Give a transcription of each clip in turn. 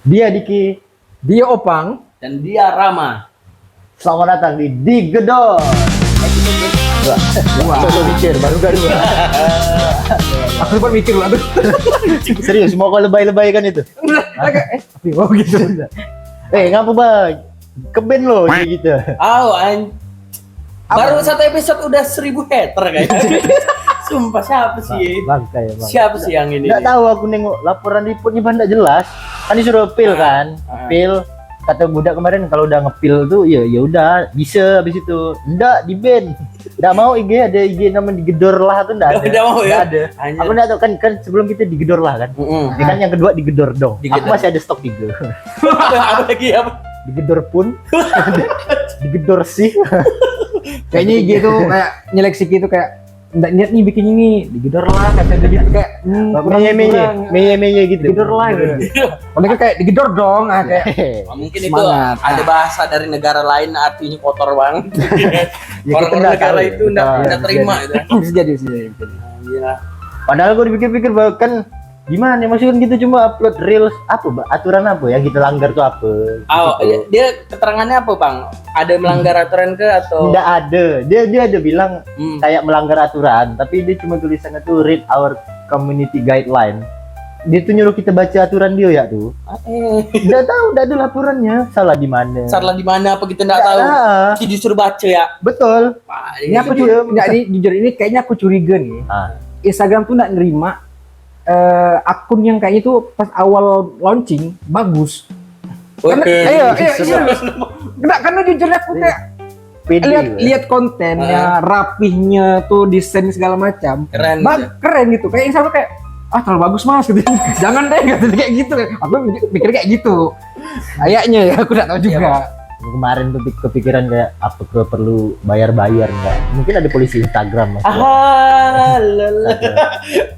Dia Diki. Dia Opang. Dan dia Rama. Selamat datang di Digedor. Wah, mikir baru gak dua. Aku sempat mikir lah tuh. Serius, mau kau lebay-lebay kan itu? Tapi oh gitu. Ngapa bang? Keben loh kayak gitu. Baru satu episode udah 1000 hater kayaknya. Sumpah siapa sih? Bangkai bang. Siapa sih yang ini? Nggak tahu, aku nengok laporan reportnya bang nggak jelas. Kan disuruh pil kan, pil. Kata budak kemarin kalau udah ngepil tuh ya udah bisa habis itu. Enggak di ban. Enggak mau IG, ada IG namanya Digedor lah tuh enggak ada. Enggak mau ya? Nggak ada. Hanya... Aku enggak tahu kan sebelum kita Digedor lah kan. Ini kan yang kedua Digedor dong. Digedor. Aku masih ada stok 3. apa lagi apa? Digedor pun. Digedor sih. Kayaknya gitu kayak nyeleksi gitu kayak nggak niat nih bikin ini digedor lah kata dia gitu kayak menye gitu. Digedor lah gitu. Mereka kayak digedor dong kayak Mungkin semangat. itu ada bahasa dari negara lain artinya kotor banget. Ya, Orang negara itu enggak terima itu. bisa jadi. Iya. Padahal gue dipikir-pikir bahwa kan gimana maksudnya gitu cuma upload reels apa aturan apa yang kita langgar tuh apa gitu. Dia keterangannya apa bang? Ada melanggar aturan ke atau? Tidak ada, dia ada bilang kayak melanggar aturan, tapi dia cuma tulisannya tuh read our community guideline. Dia tuh nyuruh kita baca aturan dia ya tuh. Tidak tahu, tidak ada laporannya. Salah di mana? Salah di mana? Apa kita nggak tahu? Kita disuruh baca ya. Betul. Wah, Ini aku jujur ini kayaknya aku curiga nih. Instagram tuh nggak nerima akun yang kayaknya itu pas awal launching bagus. Karena karena jujur aku kayak lihat kontennya, rapihnya tuh desain segala macam. Keren gitu. Kayak yang sama kayak terlalu bagus mas gitu. Jangan deh kayak gitu. Aku mikir kayak gitu. Kayaknya ya aku nggak tahu juga. Kemarin tuh kepikiran kayak apa perlu bayar nggak? Mungkin ada polisi Instagram mas.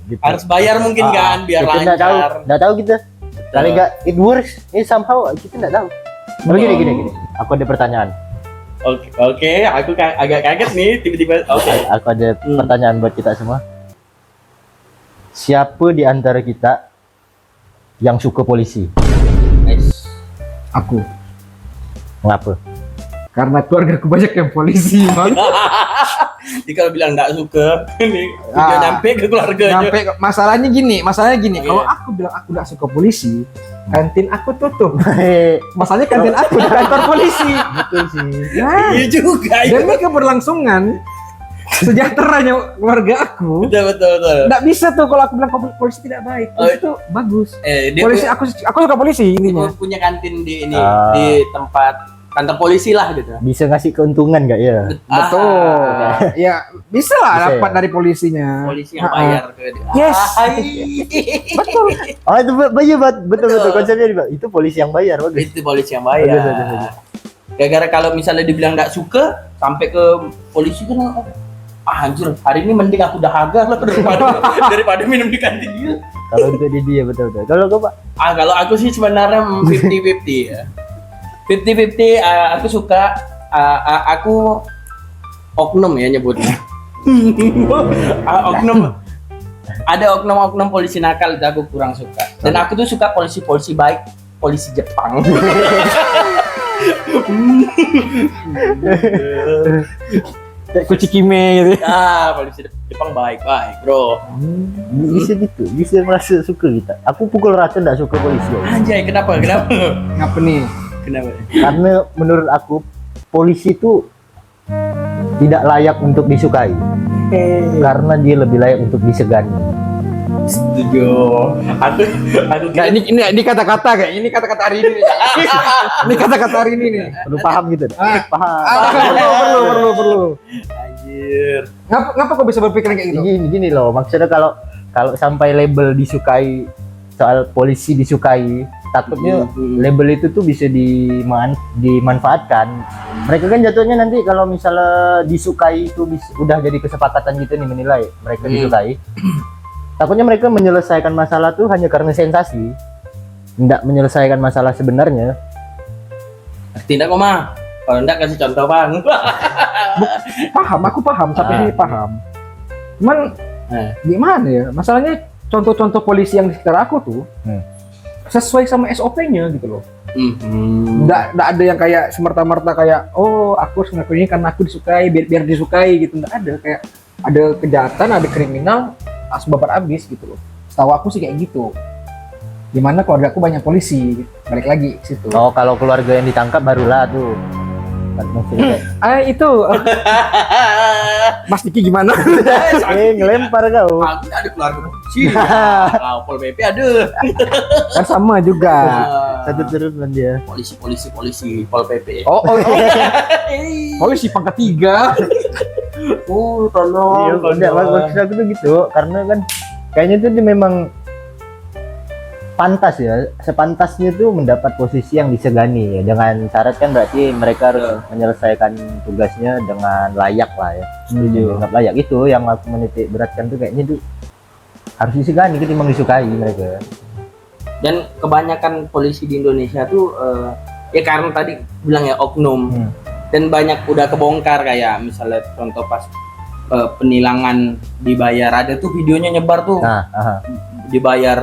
Gitu. Harus bayar mungkin kan biar lancar. Nggak tahu kita. Kali nggak it works, ini somehow kita nggak tahu. Tapi gini. Aku ada pertanyaan. Oke, aku agak kaget nih tiba-tiba. Aku ada pertanyaan buat kita semua. Siapa di antara kita yang suka polisi? Aku. Mengapa? Karena keluargaku banyak yang polisi, Bang. Jadi kalau bilang nggak suka, ini udah nyampe ke keluarganya. Masalahnya gini. Kalau aku bilang aku nggak suka polisi, kantin aku tutup. Masalahnya kantin aku di kantor polisi. Betul sih. Iya juga. Demi keberlangsungan sejahteranya keluarga aku. Betul. Nggak bisa tuh kalau aku bilang polisi tidak baik. Polisi itu bagus. Polisi aku suka polisi intinya. Punya kantin di ini di tempat kantor polisi lah gitu. Bisa ngasih keuntungan nggak ya? Betul. Ya bisa lah dapat dari polisinya. Polisi yang bayar ke dia. Yes. Betul. Itu bayar betul konsepnya itu polisi yang bayar. Itu polisi yang bayar. Gara-gara kalau misalnya dibilang nggak suka sampai ke polisi kan anjir hari ini mending aku dahaga lah daripada minum di kantin dia. Kalau untuk dia betul. Kalau kau Pak? Kalau aku sih sebenarnya 50-50 ya. 50-50 aku suka aku oknum ya nyebutnya. Oknum. Ada oknum polisi nakal itu aku kurang suka. Dan aku tuh suka polisi baik, polisi Jepang. Kucikime gitu. Polisi Jepang baik, bro. Bisa gitu, bisa merasa suka kita. Aku pukul rata nggak suka polisi. Anjay, kenapa? Ngapa nih? Kenapa? Karena menurut aku polisi itu tidak layak untuk disukai. Karena dia lebih layak untuk disegani. Setuju. Aku nah, ini kata-kata kayak ini kata-kata hari ini. Ini kata-kata hari ini nih. Perlu paham gitu. Paham. Perlu. Anjir. Ngapa kok bisa berpikiran kayak gitu? Gini loh, maksudnya kalau sampai label disukai, soal polisi disukai, takutnya label itu tuh bisa dimanfaatkan. Mereka kan jatuhnya nanti kalau misalnya disukai itu udah jadi kesepakatan gitu nih menilai mereka disukai. Takutnya mereka menyelesaikan masalah tuh hanya karena sensasi, tidak menyelesaikan masalah sebenarnya. Tidak kok mah. Kalau enggak kasih contoh bang. Aku paham sampai ini paham. Cuman gimana ya? Masalahnya contoh-contoh polisi yang di sekitar aku tuh sesuai sama SOP-nya gitu loh. Hmm. Nggak ada yang kayak semerta-merta kayak oh aku harus ngelakuin ini karena aku disukai biar disukai gitu, nggak ada. Kayak ada kejahatan, ada kriminal, langsung babat abis gitu loh. Setahu aku sih kayak gitu. Dimana keluarga aku banyak polisi, balik lagi ke situ. Oh, kalau keluarga yang ditangkap barulah tuh. Maksudnya Itu Mas Diki gimana? ngelempar kau. Aku ada keluarga polisi. Nah, Pol PP ada. Kan sama juga. Satu turunan dia. Polisi Pol PP. Oh, polisi pangkat 3. Iya, enggak, maksud aku tuh gitu, karena kan kayaknya tuh dia memang pantas ya, sepantasnya tuh mendapat posisi yang disegani ya. Dengan syarat kan berarti mereka harus menyelesaikan tugasnya dengan layak lah ya. Setuju, nggak layak itu yang aku menitik beratkan tuh kayaknya tuh harus disegani ketimbang disukai mereka. Dan kebanyakan polisi di Indonesia tuh ya karena tadi bilang ya oknum. Dan banyak udah kebongkar kayak misalnya contoh pas penilangan dibayar, ada tuh videonya nyebar tuh. Dibayar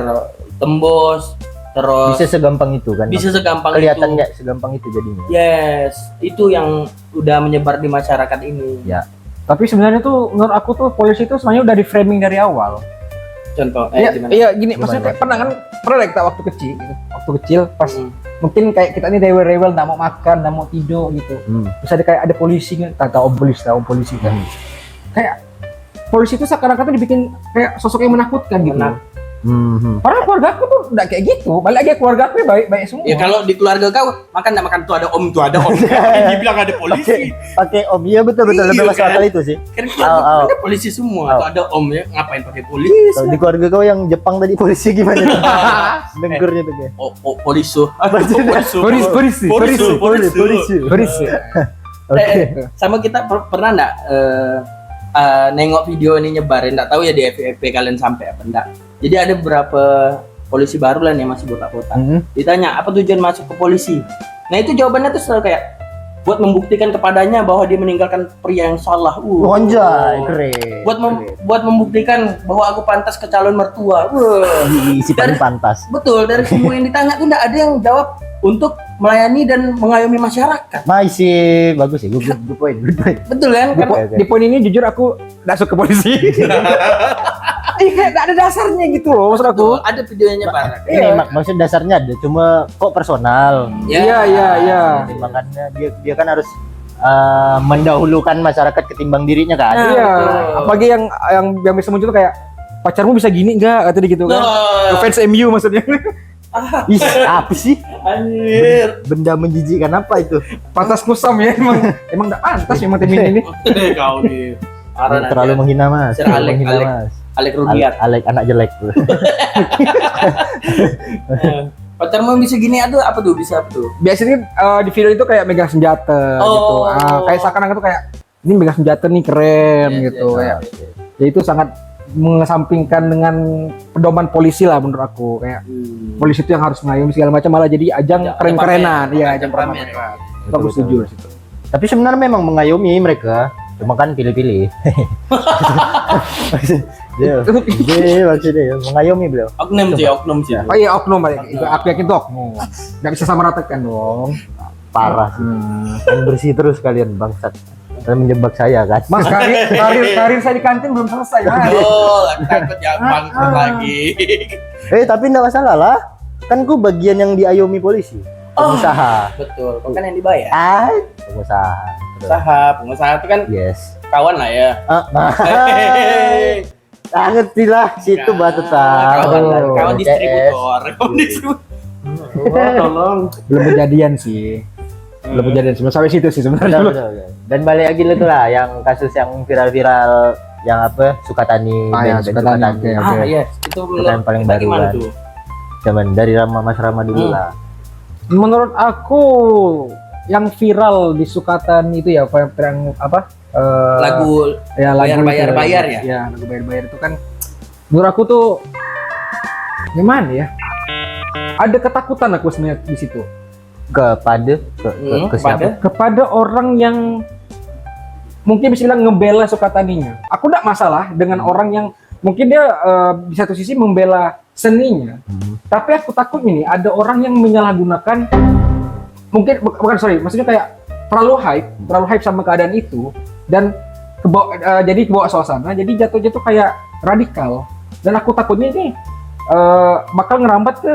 tembos terus Bisa segampang itu kan? bisa segampang Kelihatan itu. nggak segampang itu jadinya? Yes, itu yang udah menyebar di masyarakat ini. Ya. Tapi sebenarnya tuh menurut aku tuh polisi itu sebenarnya udah di framing dari awal. Contoh gimana? Iya gini, Gimana? maksudnya kayak pernah deh kita waktu kecil gitu. Waktu kecil pas Hmm. mungkin kayak kita ini rewel-rewel nggak mau makan, nggak mau tidur gitu. Terus ada kayak ada polisi kan, tahu polisi kan. Kayak polisi itu seakan-akan tuh dibikin kayak sosok yang menakutkan gitu. Padahal keluarga aku tuh nggak kayak gitu. Balik lagi keluarga aku baik-baik semua. Ya kalau di keluarga kau makan nggak makan tuh ada om. Dibilang ada polisi. Pakai om, iya betul Iya, lebih masuk kan? akal itu sih. Kan keluarga ada polisi semua. Tuh ada om ya, ngapain pakai polisi? Kalau di keluarga kau yang Jepang tadi polisi gimana? Dengernya tuh kayak. Polisi. Polisi. Sama kita pernah nggak nengok video ini nyebarin, nggak tahu ya di FYP kalian sampai apa enggak. Jadi ada beberapa polisi baru lah nih masih botak-botak. Ditanya apa tujuan masuk ke polisi. Nah itu jawabannya tuh selalu kayak buat membuktikan kepadanya bahwa dia meninggalkan pria yang salah. Anjay, keren. Buat membuktikan bahwa aku pantas ke calon mertua. Si paling pantas. Betul, dari semua yang ditanya tuh nggak ada yang jawab untuk melayani dan mengayomi masyarakat. Masih bagus sih, good point. Betul kan? Di poin ini jujur aku nggak suka polisi. Kayak nggak ada dasarnya gitu loh maksud aku. Ada videonya nyebar. Ini maksud dasarnya ada, cuma kok personal. Iya. Makanya dia kan harus mendahulukan masyarakat ketimbang dirinya kan. Iya. Apalagi yang bisa muncul tuh kayak pacarmu bisa gini nggak kata dia gitu kan. Fans MU maksudnya. Ih, apa sih? Anjir. Benda menjijikkan apa itu? Pantas kusam ya emang nggak pantas memang tim ini. Kau nih. Terlalu menghina Mas. Sir Alek Rudiat. Alek anak jelek. Pacarmu bisa gini aduh apa tuh bisa apa tuh? Biasanya di video itu kayak megang senjata gitu. Kayak seakan-akan tuh kayak ini megang senjata nih keren gitu. Kayak. Ya itu sangat mengesampingkan dengan pedoman polisi lah menurut aku. Kayak polisi itu yang harus mengayomi segala macam, malah jadi ajang keren-kerenan. Iya, ajang pamer. Aku setuju situ. Tapi sebenarnya memang mengayomi mereka, cuma kan pilih-pilih. Dia maksudnya ya, mengayomi beliau. Oknum sih. Oh iya oknum, aku yakin itu oknum. Nggak bisa sama ratakan dong. Parah sih. Yang bersih terus kalian bangsat. Dan menjebak saya kan. Mas karir saya di kantin belum selesai. Takut ya bangkrut lagi. Tapi enggak masalah lah. Kan ku bagian yang diayomi polisi. Pengusaha. Betul, kau kan yang dibayar. Pengusaha itu kan Yes. kawan lah ya. Ngerti lah, situ batu Kawan distributor. Tolong. Belum kejadian sih. Belum sampai situ sih sebenarnya. Dan balik lagi tuh lah yang kasus yang viral-viral yang apa Sukatani ya, Sukatani. Yes, itu yang paling baru kan. Zaman dari Mas Rama dulu lah. Menurut aku yang viral di Sukatani itu ya apa? Lagu ya lagu bayar ya. Ya, lagu bayar itu kan menurut aku tuh gimana ya? Ada ketakutan aku sebenarnya di situ. Kepada siapa? Kepada orang yang mungkin bisa bilang ngebela Sukataninya. Aku enggak masalah dengan orang yang mungkin dia di satu sisi membela seninya. Tapi aku takut ini ada orang yang menyalahgunakan, mungkin bukan sorry, maksudnya kayak terlalu hype sama keadaan itu dan jadi kebawa suasana, jadi jatuh kayak radikal. Dan aku takutnya ini bakal ngerambat ke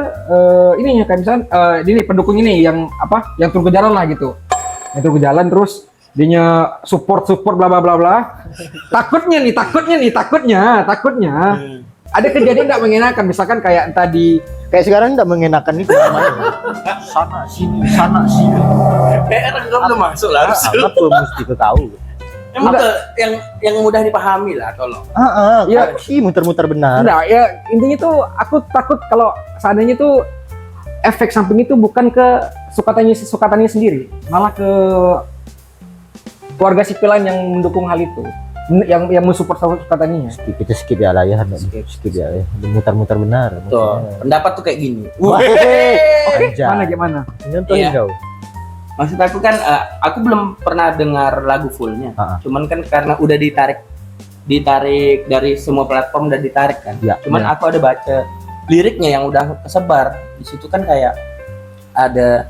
ininya kayak misalnya ini pendukung ini yang turun ke jalan lah gitu, yang turun ke jalan terus dianya support bla bla bla bla. Takutnya ada kejadian nggak mengenakan, misalkan kayak tadi Kayak sekarang nggak mengenakan itu namanya. Sana sini. PR belum masuk lah. Apa tuh mesti tuh tahu. Emang yang mudah dipahami lah, tolong. Ya sih muter-muter benar. enggak ya, intinya tuh aku takut kalau seandainya tuh efek samping itu bukan ke sukatannya sendiri, malah ke warga sipil lain yang mendukung hal itu, yang mensupport sukatannya. Kita skip ya lah ya, skip ya. Muter-muter benar. Tuh, pendapat tuh kayak gini. Gimana? Contohin Iya. kau. Maksud aku kan, aku belum pernah dengar lagu fullnya. Cuman kan karena udah ditarik dari semua platform, udah ditarik kan. Ya, Cuman ya. aku ada baca liriknya yang udah kesebar. Di situ kan kayak ada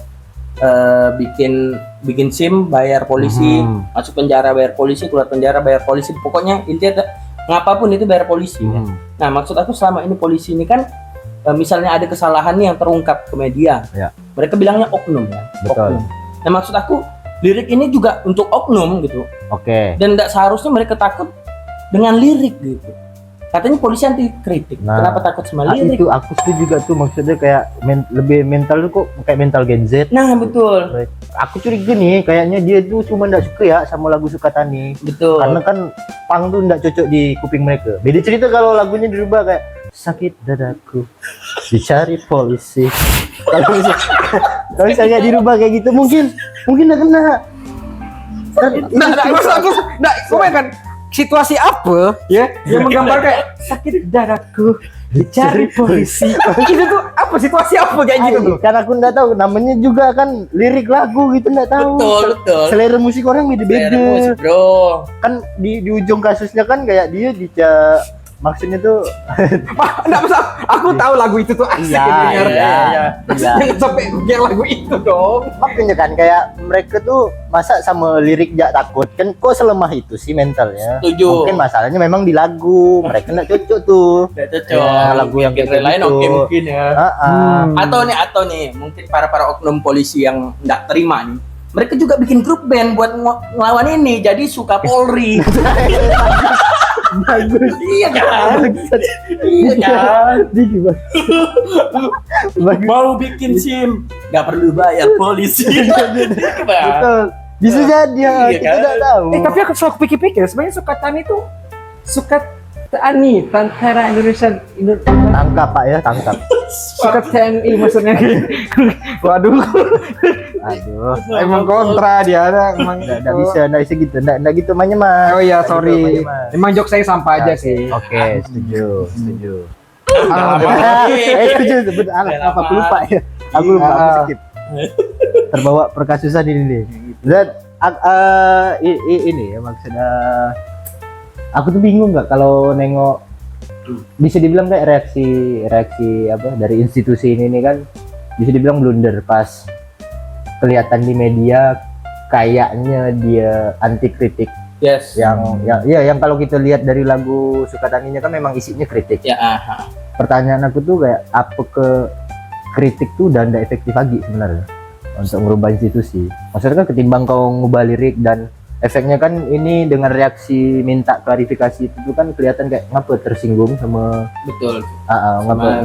bikin SIM, bayar polisi, masuk penjara bayar polisi, keluar penjara bayar polisi. Pokoknya intinya ngapapun itu bayar polisi. Kan? Nah, maksud aku selama ini polisi ini kan misalnya ada kesalahan nih yang terungkap ke media. Ya. Mereka bilangnya oknum ya. Betul. Oknum. Nah, maksud aku lirik ini juga untuk oknum gitu. Oke. Dan tidak seharusnya mereka takut dengan lirik gitu. Katanya polisi anti kritik. Nah, kenapa takut sama lirik? Itu aku setuju juga tuh, maksudnya kayak lebih mental tuh kok kayak mental Gen Z. Nah, betul. Aku curiga nih, kayaknya dia tuh cuma nggak suka ya sama lagu Sukatani. Betul. Karena kan punk tuh nggak cocok di kuping mereka. Beda cerita kalau lagunya dirubah kayak sakit dadaku dicari polisi. Kalau misalnya dirubah kayak gitu mungkin nggak kena. Nah, kan situasi apa ya yang menggambar kayak sakit dadaku dicari polisi. Itu tuh apa, situasi apa kayak gitu tuh? Karena aku nggak tahu, namanya juga kan lirik lagu gitu, nggak tahu. Betul. Selera musik orang beda-beda. Selera musik, bro. Kan di ujung kasusnya kan kayak dia maksudnya tuh Enggak masalah. Aku tahu lagu itu tuh asik iya. Jangan sampai yang lagu itu dong. Makanya kan kayak mereka tuh masa sama lirik gak takut, kan kok selemah itu sih mentalnya. Setuju. Mungkin masalahnya memang di lagu, mereka nggak cocok tuh. Nggak cocok. Ya, lagu yang genre kayak lain gitu. oke mungkin ya. Hmm. Atau nih mungkin para oknum polisi yang nggak terima nih, mereka juga bikin grup band buat ngelawan ini, jadi suka Polri. Bagus. Iya kan? Bagus. Mau bikin SIM nggak perlu bayar polisi. Betul. Bisa jadi ya, Iya kita kan? nggak tahu. Tapi aku selalu pikir-pikir sebenarnya Sukatani itu Sukatani Tentara Indonesia Tangkap Pak ya, tangkap. Sukat TNI maksudnya. Waduh. Aduh. Emang kontra dia ada emang. Nggak bisa gitu, nggak gitu mainnya mah. Oh iya, Nggak sorry. gitu mainnya, Mas. Emang jok saya sampah aja sih. Oke, setuju. Ah, Setuju, sebut apa aku lupa ya. Aku lupa, aku skip. Terbawa perkasusan ini nih. Dan ini ya maksudnya aku tuh bingung nggak kalau nengok, bisa dibilang kayak reaksi apa dari institusi ini nih kan, bisa dibilang blunder pas kelihatan di media kayaknya dia anti kritik. Yes. Yang kalau kita lihat dari lagu Sukataninya kan memang isinya kritik. Ya. Pertanyaan aku tuh kayak apa ke kritik tuh udah nggak efektif lagi sebenarnya untuk merubah institusi. Maksudnya kan ketimbang kau ngubah lirik, dan efeknya kan ini dengan reaksi minta klarifikasi itu kan kelihatan kayak ngapa tersinggung sama Betul.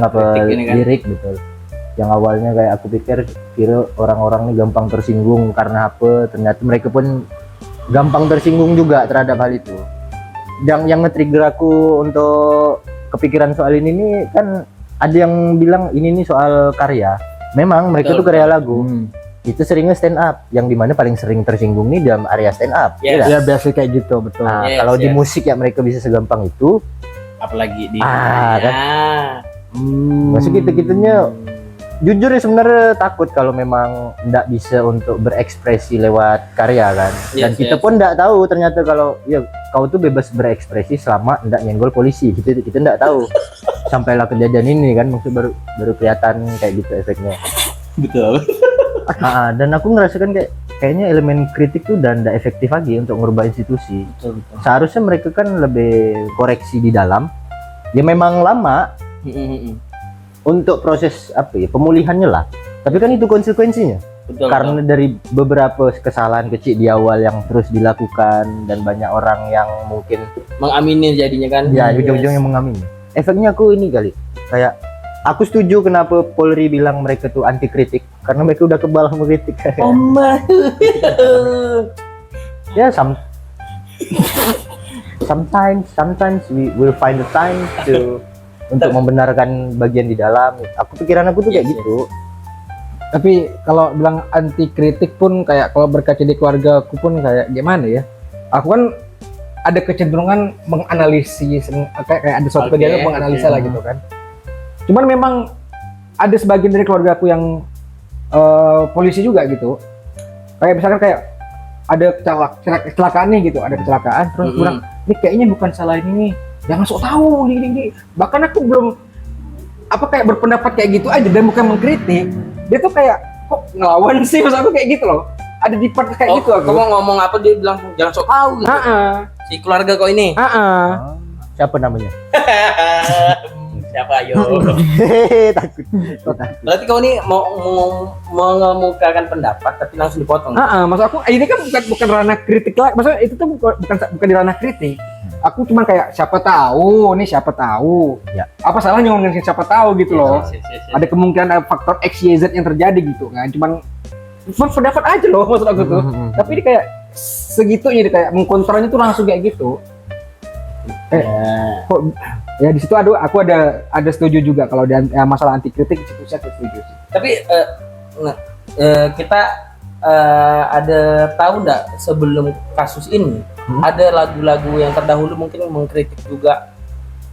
ngapa kritik ini kan. lirik, betul. Yang awalnya kayak aku pikir kira orang-orang ini gampang tersinggung karena apa, ternyata mereka pun gampang tersinggung juga terhadap hal itu. Yang nge-trigger aku untuk kepikiran soal ini nih kan ada yang bilang ini nih soal karya. Memang mereka tuh karya lagu. Itu seringnya stand up, yang dimana paling sering tersinggung nih dalam area stand up. Yes. Ya biasa kayak gitu, betul. Nah, Yes, kalau di yes. musik ya mereka bisa segampang itu. Apalagi di Kan? Maksud kita-kitanya jujur ya sebenarnya takut kalau memang nggak bisa untuk berekspresi lewat karya kan. Dan Yes, kita yes. pun nggak tahu ternyata kalau ya kau tuh bebas berekspresi selama nggak nyenggol polisi. Kita nggak tahu. sampailah kejadian ini kan, maksud baru kelihatan kayak gitu efeknya. Betul. Dan aku ngerasakan kayaknya elemen kritik tuh udah nggak efektif lagi untuk merubah institusi. Betul. Seharusnya mereka kan lebih koreksi di dalam. Ya memang lama untuk proses pemulihannya lah. Tapi kan itu konsekuensinya. Betul. Karena dari beberapa kesalahan kecil di awal yang terus dilakukan dan banyak orang yang mungkin mengamini jadinya kan. ya ujung-ujungnya mengamini. Efeknya aku ini kali kayak aku setuju kenapa Polri bilang mereka tuh anti kritik karena mereka udah kebal sama kritik. Ya sometimes we will find the time untuk membenarkan bagian di dalam. Pikiran aku tuh kayak gitu. Tapi kalau bilang anti kritik pun kayak kalau berkaca di keluarga aku pun kayak gimana ya? Aku kan ada kecenderungan menganalisis kayak ada suatu kejadian menganalisa lah gitu kan. Cuman memang ada sebagian dari keluarga aku yang polisi juga gitu. Kayak misalkan kayak ada kecelakaan nih gitu, ada kecelakaan terus bilang ini kayaknya bukan salah ini nih. Jangan sok tahu gini. Bahkan aku belum kayak berpendapat kayak gitu aja dan bukan mengkritik. Dia tuh kayak kok ngelawan sih, maksud aku kayak gitu loh. Ada di part kayak gitu aku. Kamu ngomong apa dia bilang jangan sok tahu gitu. Si keluarga kau ini. Siapa namanya? Siapa ayo? Takut. Berarti kau ini mau mengemukakan pendapat tapi langsung dipotong. Maksud aku ini kan bukan ranah kritik lah. Maksudnya itu tuh bukan di ranah kritik. Aku cuma kayak siapa tahu. Ya. Apa salahnya ngomongin siapa tahu gitu loh. Yes. Ada kemungkinan ada faktor X, Y, Z yang terjadi gitu kan. Cuman pendapat aja loh maksud aku tuh. Tapi ini kayak segitunya dia kayak mengkontrolnya tuh langsung kayak gitu. Kok ya di situ aku ada setuju juga kalau masalah anti kritik di situ saya setuju sih. Tapi kita ada tahu nggak sebelum kasus ini ada lagu-lagu yang terdahulu mungkin mengkritik juga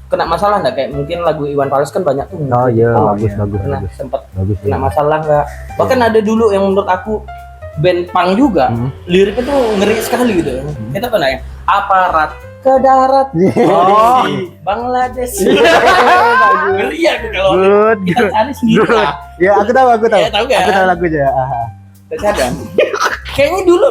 kena masalah nggak, kayak mungkin lagu Iwan Fals kan banyak tuh. Oh iya, bagus. Pernah sempat Bagus, kena masalah nggak? Bahkan ada dulu yang menurut aku band punk juga liriknya tuh ngeri sekali gitu. Kita tahu nggak ya? Aparat ke darat Bangladesh. Ngeri aku kalau kita cari sendiri lah. Ya aku tahu. Ya, tahu kan? Aku tahu lagunya. Terkadang kayaknya dulu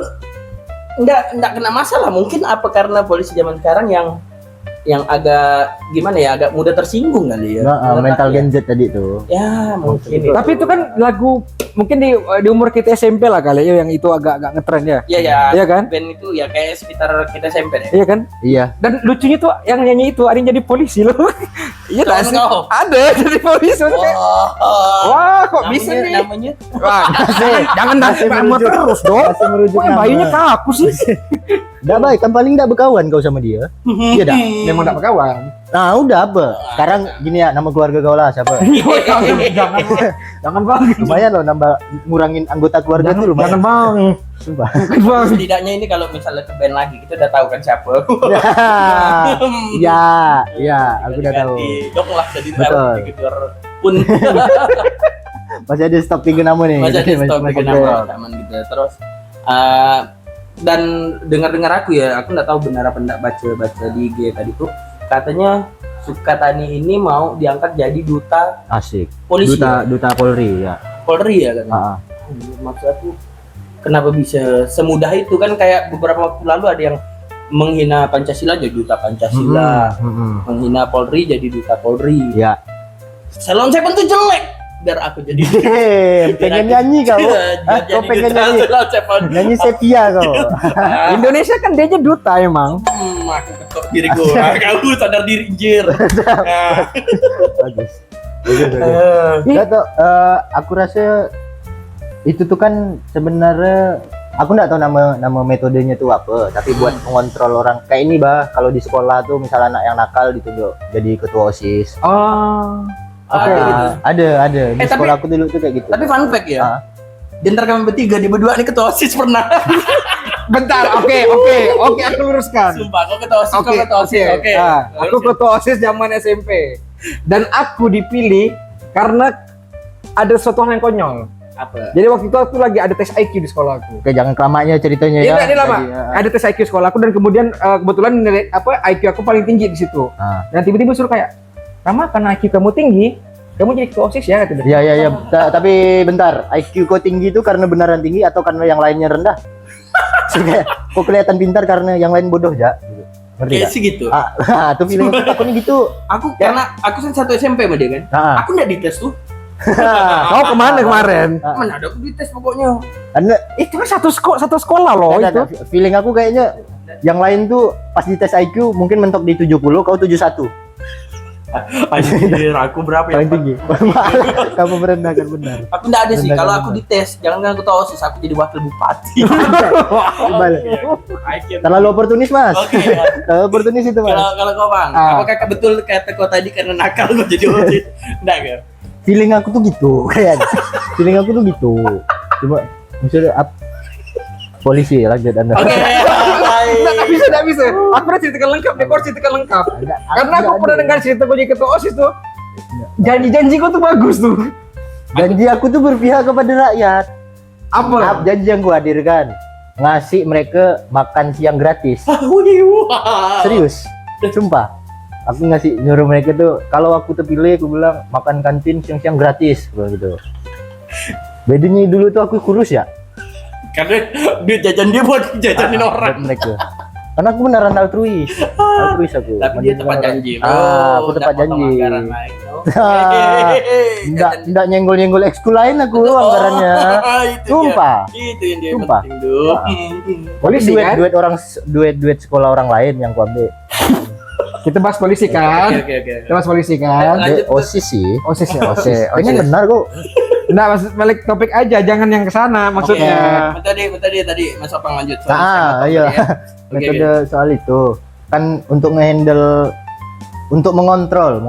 enggak kena masalah, mungkin apa karena polisi zaman sekarang yang agak gimana ya, agak mudah tersinggung kali ya. Mental Gen Z tadi tuh. Ya mungkin. Tapi itu kan lagu mungkin di umur kita SMP lah kali ya, yang itu agak ngetren ya. Iya kan? Band itu ya kayak sekitar kita SMP deh. Iya kan? Iya. Dan lucunya tuh yang nyanyi itu ada yang jadi polisi loh. Iya Kawan sih? kau? Ada jadi polisi. Wah, kok bisa nih? Namanya Wah, jangan mau terus dong. Masih merujuk Kok bayinya ke aku sih? Nggak baik, kan paling nggak berkawan kau sama dia. Iya dah. Memang gak berkawan. Nah udah apa? Sekarang gini ya, nama keluarga kau lah siapa? Jangan bang. Lumayan loh nambah ngurangin anggota keluarga tuh lumayan. Jangan bang. Sumpah. setidaknya ini kalau misalnya ke band lagi kita udah tahu kan siapa. Ya, aku udah tahu. Dong lah jadi Betul. tahu dikejar pun. Masih ada stok 3 nama nih. Masih ada stok Masih bikin nama gitu. Terus dan dengar aku ya, aku nggak tahu benar apa enggak, baca di IG tadi tuh katanya Sukatani ini mau diangkat jadi duta Asik. polisi. Duta Polri ya. Polri ya kan. Maksud aku kenapa bisa semudah itu kan, kayak beberapa waktu lalu ada yang menghina Pancasila jadi duta Pancasila, menghina Polri jadi duta Polri. Ya. Salon Seven tuh jelek, biar aku jadi. Pengen nyanyi kau? Kau pengen nyanyi? Nyanyi sepia kau? Indonesia kan dia aja duta emang. Aku ketok diri gue. Kamu sadar diri injir. Bagus. Nggak tau, aku rasa itu tuh kan sebenarnya aku nggak tahu nama metodenya tuh apa, tapi buat mengontrol orang kayak ini kalau di sekolah tuh misalnya anak yang nakal ditunjuk jadi ketua OSIS. Ada di sekolah aku dulu tuh kayak gitu. Tapi fun fact ya, di antara kami bertiga di berdua nih ketua OSIS pernah. Bentar, oke, aku luruskan. Sumpah, kau ketua OSIS, kau ketua OSIS. Oke. Aku ketua OSIS zaman SMP. Dan aku dipilih karena ada sesuatu hal yang konyol. Apa? Jadi waktu itu aku lagi ada tes IQ di sekolah aku. Oke, jangan kelamanya ceritanya ya. Ini lama. Ada tes IQ sekolah aku dan kemudian kebetulan nilai IQ aku paling tinggi di situ. Dan tiba-tiba suruh kayak, Rama karena IQ kamu tinggi, kamu jadi ketua OSIS ya kata dia. Iya iya iya. Tapi bentar, IQ kau tinggi itu karena beneran tinggi atau karena yang lainnya rendah? Kayak kau kelihatan pintar karena yang lain bodoh ya. Ngerti Kayak gak? sih gitu. Tuh feeling aku takutnya gitu. Aku karena aku kan satu SMP sama dia kan. Aku nggak dites tuh. Kau kemana kemarin? Mana ada aku dites pokoknya. Anda Itu kan satu sekolah loh itu. feeling aku kayaknya yang lain tuh pas dites IQ mungkin mentok di 70, kau 71. Anjir, aku berapa ya? Paling tinggi. Kamu berendah kan benar. Aku nggak ada sih. Benar, Kalau benar. aku dites, jangan aku tahu OSIS, aku jadi wakil bupati. Balik. Terlalu oportunis, Mas. Oke. Terlalu oportunis itu, Mas. Kalau kau bang, apakah betul kata kau tadi karena nakal kau jadi OSIS? Enggak kan? Feeling aku tuh gitu, kayaknya. Feeling aku tuh gitu. Cuma maksudnya polisi lanjut Anda. Oke. Nggak bisa. Aku udah ceritakan lengkap, aku harus ceritakan lengkap. Karena aku pernah dengar cerita gue jadi ketua OSIS tuh. Janji-janji kau tuh bagus tuh. Janji aku tuh berpihak kepada rakyat. Apa? Janji yang gua hadirkan ngasih mereka makan siang gratis. Serius, sumpah. Aku ngasih nyuruh mereka tuh kalau aku terpilih aku bilang makan kantin siang-siang gratis gitu. Bedanya dulu tuh aku kurus ya. Karena duit jajan dia buat jajanin orang. Buat mereka. Karena aku beneran altruis aku. Tapi dia tepat janji. Aku tepat janji. Enggak nyenggol-nyenggol ekskul lain aku anggarannya. Sumpah. Itu yang dia Sumpah. penting tuh. Polisi kan? Duit sekolah orang lain yang ku ambil. Kita bahas polisi kan? Oke. Kita bahas polisi kan? Lanjut, OSIS sih. OSIS ya, OSIS. oke. Ini benar kok. Nggak, balik topik aja, jangan yang kesana maksudnya. Tadi Mas Opang lanjut soal Iya. Oke. Metode soal itu kan untuk ngehandle, untuk mengontrol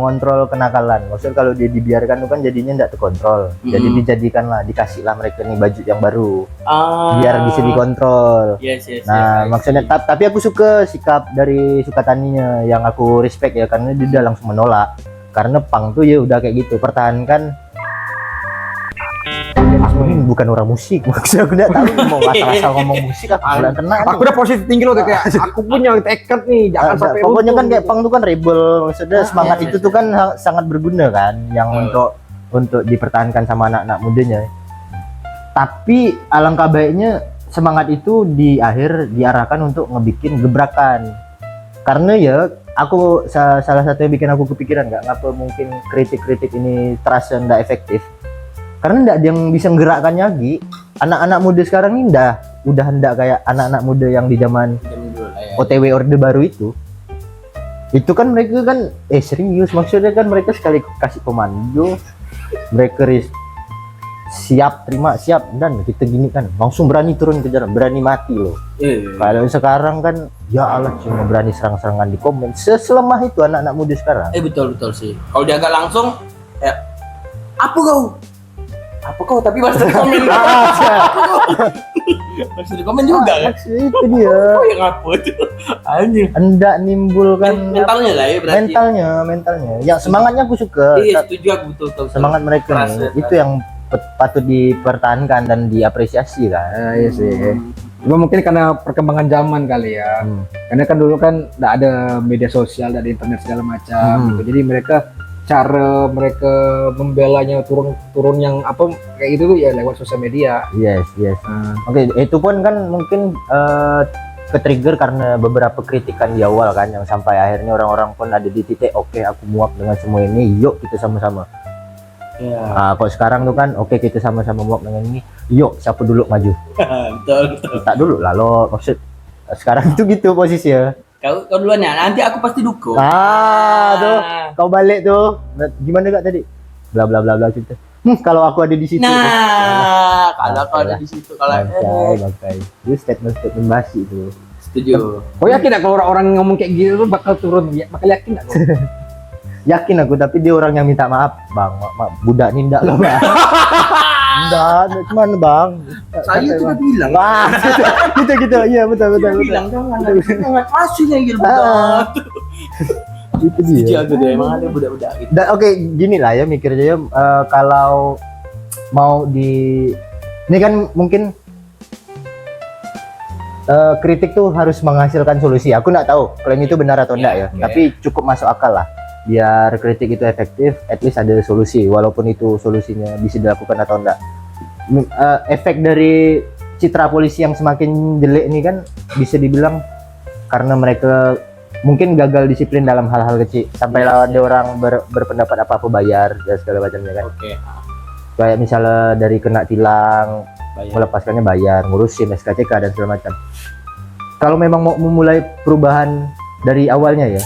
kenakalan. Maksudnya kalau dia dibiarkan itu kan jadinya tidak terkontrol. Jadi dijadikanlah, dikasihlah mereka nih baju yang baru biar bisa dikontrol. Yes. Nah, maksudnya tapi aku suka sikap dari Sukataninya yang aku respect ya, karena dia langsung menolak. Karena Pang tuh ya udah kayak gitu, pertahankan. Bukan orang musik, maksudnya aku nggak tahu mau asal ngomong musik aku nggak kena. Aku udah posisi tinggi loh, kayak aku punya tekad nih, jangan sampai pokoknya runtuh. kan kayak Pang tuh kan rebel, maksudnya semangat itu tuh kan sangat berguna kan, yang untuk dipertahankan sama anak-anak mudanya. Tapi alangkah baiknya semangat itu di akhir diarahkan untuk ngebikin gebrakan. Karena ya aku salah satu yang bikin aku kepikiran ngapa mungkin kritik-kritik ini terasa nggak efektif. Karena nggak ada yang bisa menggerakkan lagi. Anak-anak muda sekarang ini udah hendak kayak anak-anak muda yang di zaman OTW Orde Baru itu. Itu kan mereka kan serius, maksudnya kan mereka sekali kasih komando, mereka siap dan kita gini kan langsung berani turun ke jalan, berani mati loh. Kalau sekarang kan ya Allah cuma berani serang-serangan di komen. Selemah itu anak-anak muda sekarang. Betul sih. Kalau dia agak langsung ya apa kau tapi masih di komen. Masih di komen juga kan. Itu dia. Oh yang apa tuh? Anjir. Hendak nimbulkan Mentalnya lah ya berarti. Mentalnya. Yang semangatnya aku suka. Iya, setuju aku betul. Semangat mereka nih, itu yang patut dipertahankan dan diapresiasi kan. Iya sih. Cuma mungkin karena perkembangan zaman kali ya. Karena kan dulu kan nggak ada media sosial, nggak ada internet segala macam. Gitu. Jadi cara mereka membelanya turun yang apa kayak gitu tuh ya lewat sosial media. Yes. Oke, itu pun kan mungkin ke-trigger karena beberapa kritikan di awal kan, yang sampai akhirnya orang-orang pun ada di titik oke, aku muak dengan semua ini, yuk kita sama-sama. Nah, kok sekarang tuh kan oke, kita sama-sama muak dengan ini, yuk siapa dulu maju. Betul. Tak dulu lah lo, maksud sekarang itu gitu posisinya. Kau duluan ya, nanti aku pasti dukung. Tuh, kau balik tuh. Gimana Kak tadi? Bla bla bla bla gitu. Kalau aku ada di situ. Nah, kalau kau ada di situ Bakai. Itu statement basi itu. Setuju. Kau yakin nggak kalau orang ngomong kayak gitu tuh bakal turun? Bakal yakin nggak? Yakin aku, tapi dia orang yang minta maaf, Bang. Maaf, budak ini enggak loh, Bang. Enggak, cuman Bang. Saya sudah bilang. Wah, gitu. Iya, betul. Bilang jangan masih yang budak. Itu dia. Setuju aku deh, emang ada budak-budak gitu. Oke, gini lah ya mikir aja kalau mau ini kan mungkin kritik tuh harus menghasilkan solusi. Aku nggak tahu klaim itu benar atau enggak ya, tapi cukup masuk akal lah. biar kritik itu efektif, at least ada solusi, walaupun itu solusinya bisa dilakukan atau enggak. Efek dari citra polisi yang semakin jelek ini kan bisa dibilang karena mereka mungkin gagal disiplin dalam hal-hal kecil, sampai ada orang berpendapat apa-apa bayar dan segala macamnya kan. Oke. Kayak misalnya dari kena tilang, Bayar. melepaskannya bayar, ngurusin SKCK dan segala macam. Kalau memang mau memulai perubahan dari awalnya ya,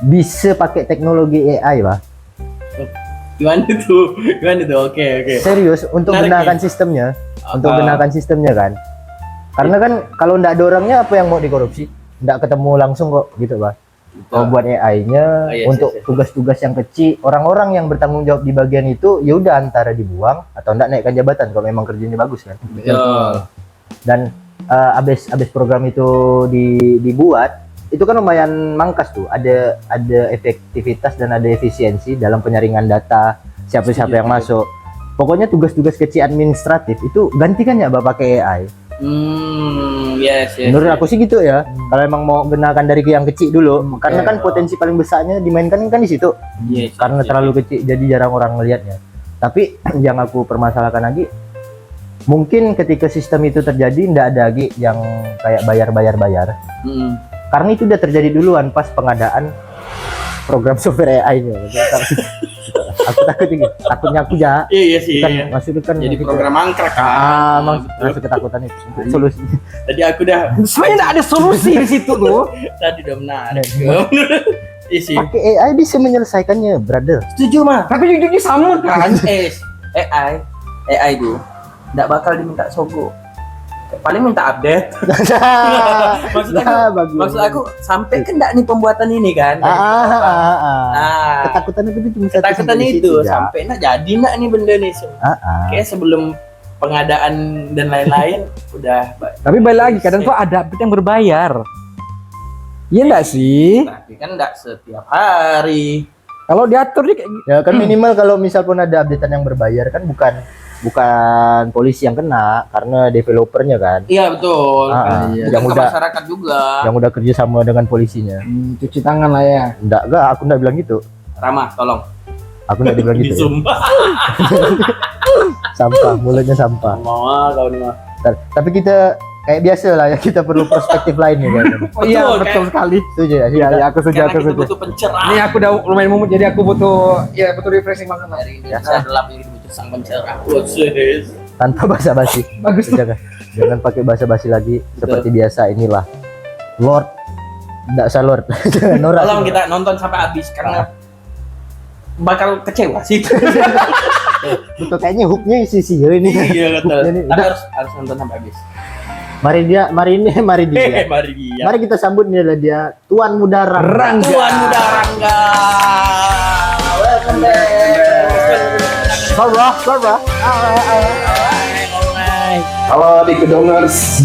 bisa pakai teknologi AI, Pak. Gimana tuh? Oke. Serius, untuk Menarik benakan nih. sistemnya, untuk benakan sistemnya kan. Karena kan kalau ndak ada orangnya apa yang mau dikorupsi? Ndak ketemu langsung kok, gitu, Pak. Kalau buat AI-nya yes, untuk yes. tugas-tugas yang kecil, orang-orang yang bertanggung jawab di bagian itu ya udah antara dibuang atau ndak naikkan jabatan kalau memang kerjanya bagus kan. Betul. Dan abis program itu dibuat, itu kan lumayan mangkas tuh, ada efektivitas dan ada efisiensi dalam penyaringan data siapa-siapa yang masuk. Pokoknya tugas-tugas kecil administratif itu gantikan ya Bapak pakai AI. Yes. Menurut aku sih gitu ya. Kalau emang mau gunakan dari yang kecil dulu, karena kan potensi paling besarnya dimainkan kan di situ. Yes, Karena terlalu kecil jadi jarang orang melihatnya. Tapi yang aku permasalahkan lagi, mungkin ketika sistem itu terjadi ndak ada lagi yang kayak bayar. Karena itu udah terjadi duluan pas pengadaan program software AI-nya. Aku takut ini, takutnya aku ya. Iya sih. Kan maksudnya kan Jadi gitu. program mangkrak kan. Masuk ketakutan itu. Solusi. Tadi aku udah Sebenarnya nggak ada solusi di situ tuh. tadi udah menarik. Isi. Pakai AI bisa menyelesaikannya, brother. Setuju mah. Tapi jujurnya sama kan. AI itu nggak bakal diminta sogo. Paling minta update. Maksud aku sampai kan nggak nih pembuatan ini kan? Nah, Ketakutan itu cuma satu ketakutan di itu situ, ya. sampai nggak jadi nggak nih benda nih. Kayak sebelum pengadaan dan lain-lain udah. Tapi balik lagi kadang tuh ada update yang berbayar. Iya enggak sih? Tapi kan nggak setiap hari. Kalau diatur nih kayak gitu. Ya kan minimal kalau misal pun ada updatean yang berbayar kan bukan polisi yang kena karena developernya kan. Iya betul. Yang Yang udah masyarakat juga. yang udah kerja sama dengan polisinya. Cuci tangan lah ya. Enggak, aku enggak bilang gitu. Ramah, tolong. Aku enggak dibilang gitu. Ya. Disumpah. Sampah, mulutnya sampah. Mau kau nih mah. Tapi kita kayak biasa lah ya, kita perlu perspektif lain nih kayaknya. Oh iya Betul, betul kan? sekali. Setuju ya? Iya iya aku setuju Karena aku kita setuju. butuh pencerahan. Ini aku udah lumayan mumet jadi aku butuh butuh refreshing banget lah. Dari Indonesia gelap ini butuh sang pencerah. What's Tanpa basa-basi. Bagus tuh. Jangan pakai basa-basi lagi seperti biasa, inilah. Lord. Enggak usah Lord. Jangan norak. Tolong kita nonton sampai habis karena bakal kecewa sih. Betul, kayaknya hooknya sisi ini. Iya betul. Hooknya ini. Tapi Udah, harus nonton sampai habis. mari dia. Mari dia. Mari kita sambut dia Tuan Muda Rangga. Tuan Muda Rangga. Welcome back. Sarah. Alright. Halo di Kedongers.